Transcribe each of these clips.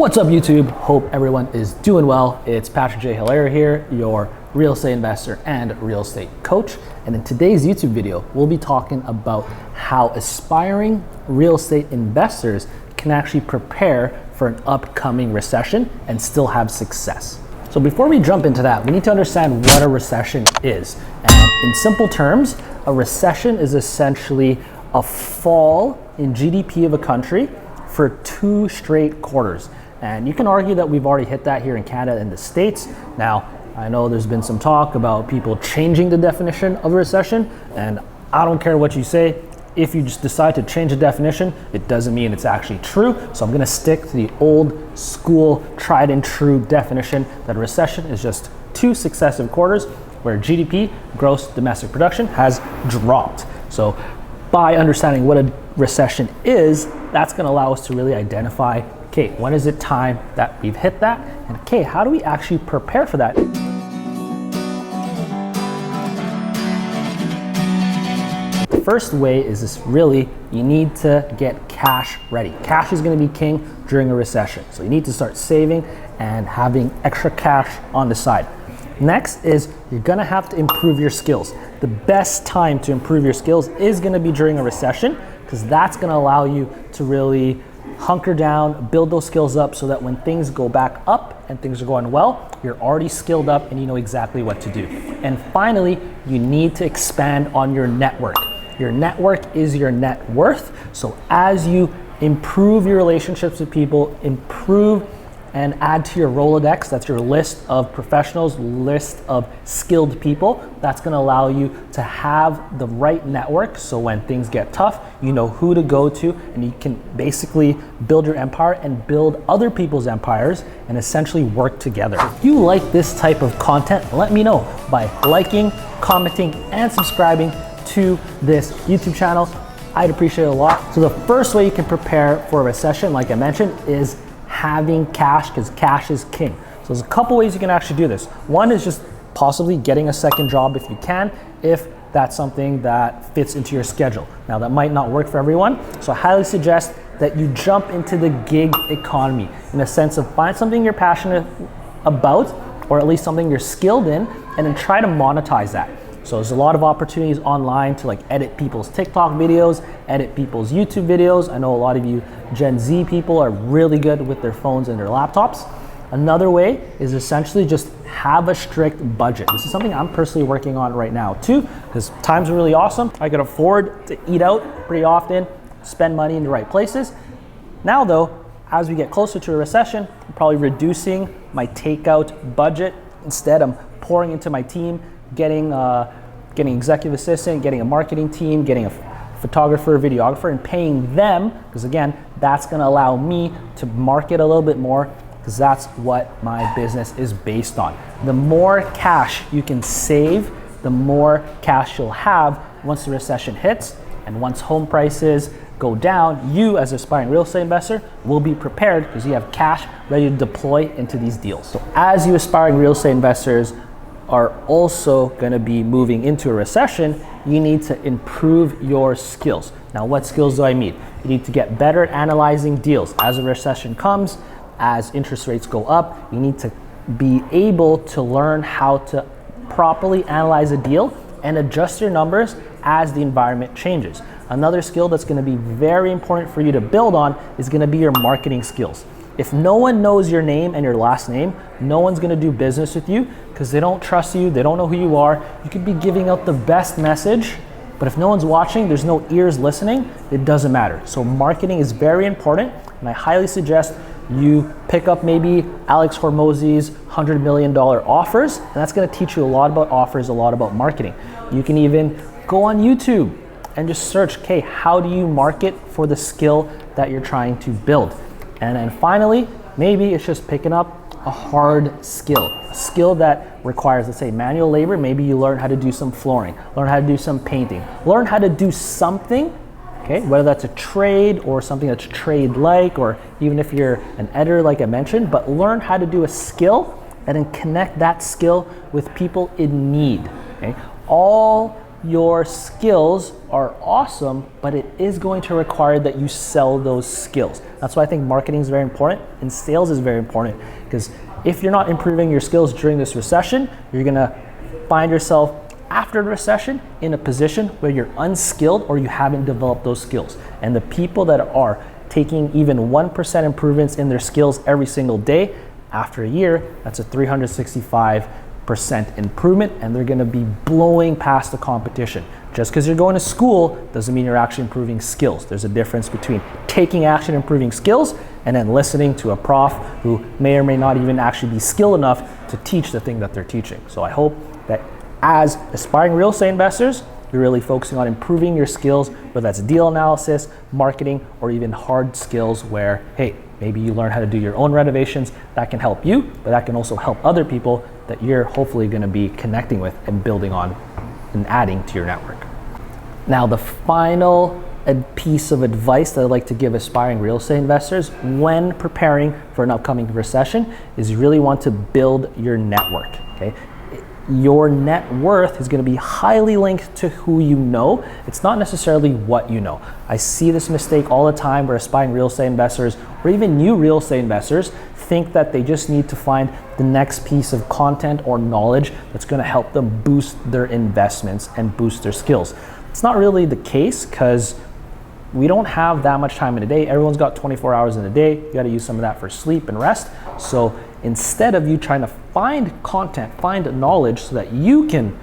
What's up YouTube? Hope everyone is doing well. It's Patrick J. Hilaire here, your real estate investor and real estate coach. And in today's YouTube video, we'll be talking about how aspiring real estate investors can actually prepare for an upcoming recession and still have success. So before we jump into that, we need to understand what a recession is. And in simple terms, a recession is essentially a fall in GDP of a country for 2 straight quarters. And you can argue that we've already hit that here in Canada and the States. Now, I know there's been some talk about people changing the definition of a recession, and I don't care what you say. If you just decide to change the definition, it doesn't mean it's actually true. So I'm gonna stick to the old school, tried and true definition that a recession is just 2 successive quarters where GDP, gross domestic production, has dropped. So by understanding what a recession is, that's gonna allow us to really identify, okay, when is it time that we've hit that? And okay, how do we actually prepare for that? The first way is this really, you need to get cash ready. Cash is gonna be king during a recession. So you need to start saving and having extra cash on the side. Next is you're gonna have to improve your skills. The best time to improve your skills is gonna be during a recession, because that's gonna allow you to really hunker down, build those skills up so that when things go back up and things are going well, you're already skilled up and you know exactly what to do. And finally, you need to expand on your network. Your network is your net worth. So as you improve your relationships with people, improve and add to your Rolodex, that's your list of professionals, list of skilled people, that's gonna allow you to have the right network so when things get tough, you know who to go to and you can basically build your empire and build other people's empires and essentially work together. If you like this type of content, let me know by liking, commenting, and subscribing to this YouTube channel. I'd appreciate it a lot. So the first way you can prepare for a recession, like I mentioned, is having cash, because cash is king. So there's a couple ways you can actually do this. One is just possibly getting a second job if you can, if that's something that fits into your schedule. Now that might not work for everyone, so I highly suggest that you jump into the gig economy in a sense of find something you're passionate about, or at least something you're skilled in, and then try to monetize that. So there's a lot of opportunities online to like edit people's TikTok videos, edit people's YouTube videos. I know a lot of you Gen Z people are really good with their phones and their laptops. Another way is essentially just have a strict budget. This is something I'm personally working on right now too, because times are really awesome. I can afford to eat out pretty often, spend money in the right places. Now though, as we get closer to a recession, I'm probably reducing my takeout budget. Instead, I'm pouring into my team, getting executive assistant, getting a marketing team, getting a photographer, videographer, and paying them, because again, that's gonna allow me to market a little bit more, because that's what my business is based on. The more cash you can save, the more cash you'll have once the recession hits, and once home prices go down, you as an aspiring real estate investor will be prepared because you have cash ready to deploy into these deals. So as you aspiring real estate investors are also gonna be moving into a recession, you need to improve your skills. Now, what skills do I mean? You need to get better at analyzing deals. As a recession comes, as interest rates go up, you need to be able to learn how to properly analyze a deal and adjust your numbers as the environment changes. Another skill that's gonna be very important for you to build on is gonna be your marketing skills. If no one knows your name and your last name, no one's gonna do business with you because they don't trust you, they don't know who you are. You could be giving out the best message, but if no one's watching, there's no ears listening, it doesn't matter. So marketing is very important, and I highly suggest you pick up maybe Alex Hormozi's $100 million offers, and that's gonna teach you a lot about offers, a lot about marketing. You can even go on YouTube and just search, okay, how do you market for the skill that you're trying to build? And then finally, maybe it's just picking up a hard skill, a skill that requires, let's say, manual labor. Maybe you learn how to do some flooring, learn how to do some painting, learn how to do something, okay, whether that's a trade or something that's trade-like, or even if you're an editor, like I mentioned, but learn how to do a skill and then connect that skill with people in need, okay? All your skills are awesome, but it is going to require that you sell those skills. That's why I think marketing is very important and sales is very important, because if you're not improving your skills during this recession, you're gonna find yourself after the recession in a position where you're unskilled or you haven't developed those skills. And the people that are taking even 1% improvements in their skills every single day, after a year, that's a 365% improvement, and they're gonna be blowing past the competition. Just because you're going to school doesn't mean you're actually improving skills. There's a difference between taking action, improving skills, and then listening to a prof who may or may not even actually be skilled enough to teach the thing that they're teaching. So I hope that as aspiring real estate investors, you're really focusing on improving your skills, whether that's deal analysis, marketing, or even hard skills where, hey, maybe you learn how to do your own renovations. That can help you, but that can also help other people that you're hopefully gonna be connecting with and building on and adding to your network. Now, the final piece of advice that I'd like to give aspiring real estate investors when preparing for an upcoming recession is you really want to build your network, okay? Your net worth is going to be highly linked to who you know. It's not necessarily what you know. I see this mistake all the time where aspiring real estate investors or even new real estate investors think that they just need to find the next piece of content or knowledge that's going to help them boost their investments and boost their skills. It's not really the case, because we don't have that much time in a day. Everyone's got 24 hours in a day. You got to use some of that for sleep and rest. So instead of you trying to find content, find knowledge so that you can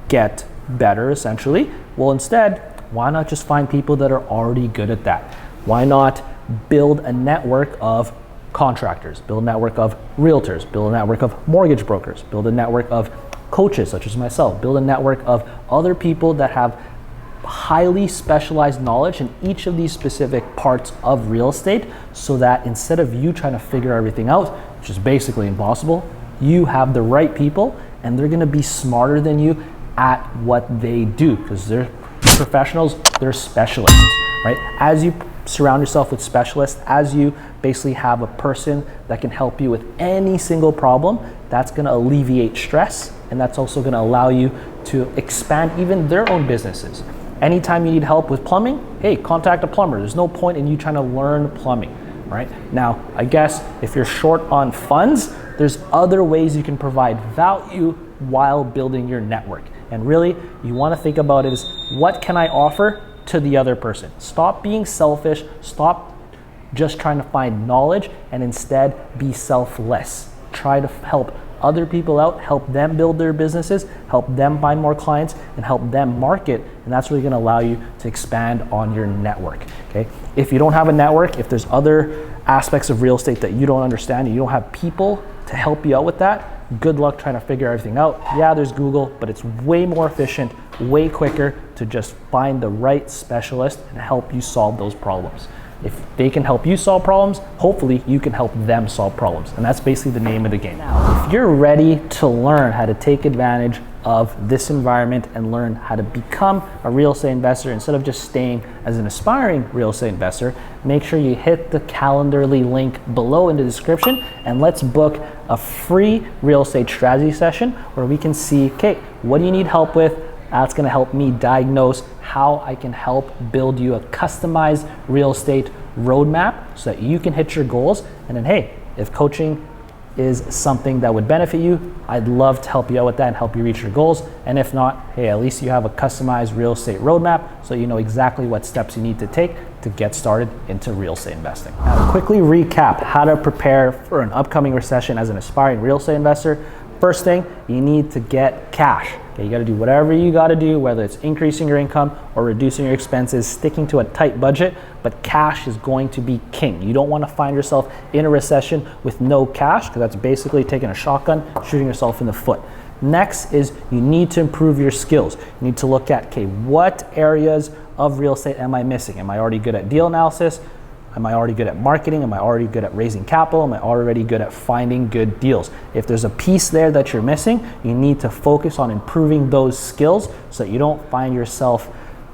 get better essentially, well, instead, why not just find people that are already good at that? Why not build a network of contractors, build a network of realtors, build a network of mortgage brokers, build a network of coaches such as myself, build a network of other people that have highly specialized knowledge in each of these specific parts of real estate, so that instead of you trying to figure everything out, which is basically impossible, you have the right people and they're gonna be smarter than you at what they do, because they're professionals, they're specialists, right? As you surround yourself with specialists, as you basically have a person that can help you with any single problem, that's gonna alleviate stress, and that's also gonna allow you to expand even their own businesses. Anytime you need help with plumbing, hey, contact a plumber. There's no point in you trying to learn plumbing, right? Now, I guess if you're short on funds, there's other ways you can provide value while building your network. And really, you wanna think about it as, what can I offer to the other person? Stop being selfish, stop just trying to find knowledge, and instead be selfless. Try to help other people out, help them build their businesses, help them find more clients, and help them market, and that's really gonna allow you to expand on your network, okay? If you don't have a network, if there's other aspects of real estate that you don't understand, and you don't have people to help you out with that, good luck trying to figure everything out. Yeah, there's Google, but it's way more efficient, way quicker to just find the right specialist and help you solve those problems. If they can help you solve problems, hopefully you can help them solve problems. And that's basically the name of the game. Now, if you're ready to learn how to take advantage of this environment and learn how to become a real estate investor instead of just staying as an aspiring real estate investor, make sure you hit the Calendly link below in the description, and let's book a free real estate strategy session where we can see, okay, what do you need help with? That's gonna help me diagnose how I can help build you a customized real estate roadmap so that you can hit your goals. And then, hey, if coaching is something that would benefit you, I'd love to help you out with that and help you reach your goals. And if not, hey, at least you have a customized real estate roadmap so you know exactly what steps you need to take to get started into real estate investing. Now, to quickly recap how to prepare for an upcoming recession as an aspiring real estate investor. First thing, you need to get cash. Okay, you gotta do whatever you gotta do, whether it's increasing your income or reducing your expenses, sticking to a tight budget, but cash is going to be king. You don't wanna find yourself in a recession with no cash, because that's basically taking a shotgun, shooting yourself in the foot. Next is you need to improve your skills. You need to look at, okay, what areas of real estate am I missing? Am I already good at deal analysis? Am I already good at marketing? Am I already good at raising capital? Am I already good at finding good deals? If there's a piece there that you're missing, you need to focus on improving those skills so that you don't find yourself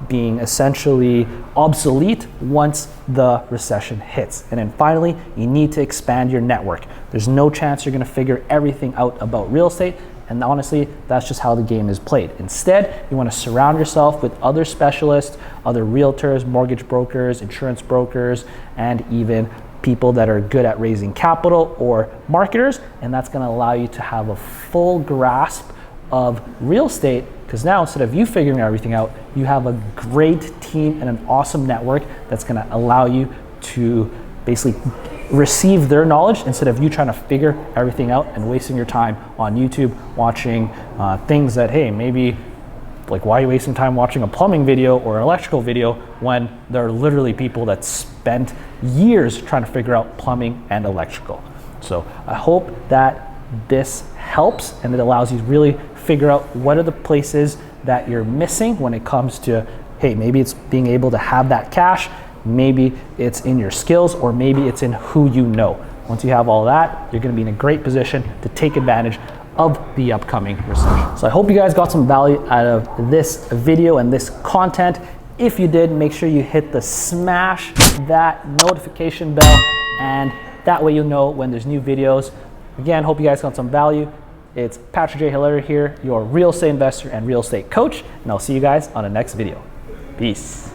being essentially obsolete once the recession hits. And then finally, you need to expand your network. There's no chance you're gonna figure everything out about real estate And honestly, that's just how the game is played. Instead, you want to surround yourself with other specialists, other realtors, mortgage brokers, insurance brokers, and even people that are good at raising capital or marketers. And that's going to allow you to have a full grasp of real estate, because now instead of you figuring everything out, you have a great team and an awesome network that's going to allow you to basically receive their knowledge instead of you trying to figure everything out and wasting your time on YouTube watching things that, hey, maybe like, why are you wasting time watching a plumbing video or an electrical video when there are literally people that spent years trying to figure out plumbing and electrical? So I hope that this helps and it allows you to really figure out what are the places that you're missing when it comes to, hey, maybe it's being able to have that cash, maybe it's in your skills, or maybe it's in who you know. Once you have all that, you're going to be in a great position to take advantage of the upcoming recession. So I hope you guys got some value out of this video and this content. If you did, make sure you hit the smash that notification bell, and that way you'll know when there's new videos. Again, hope you guys got some value. It's Patrick J. Hiller here, your real estate investor and real estate coach, and I'll see you guys on the next video. Peace.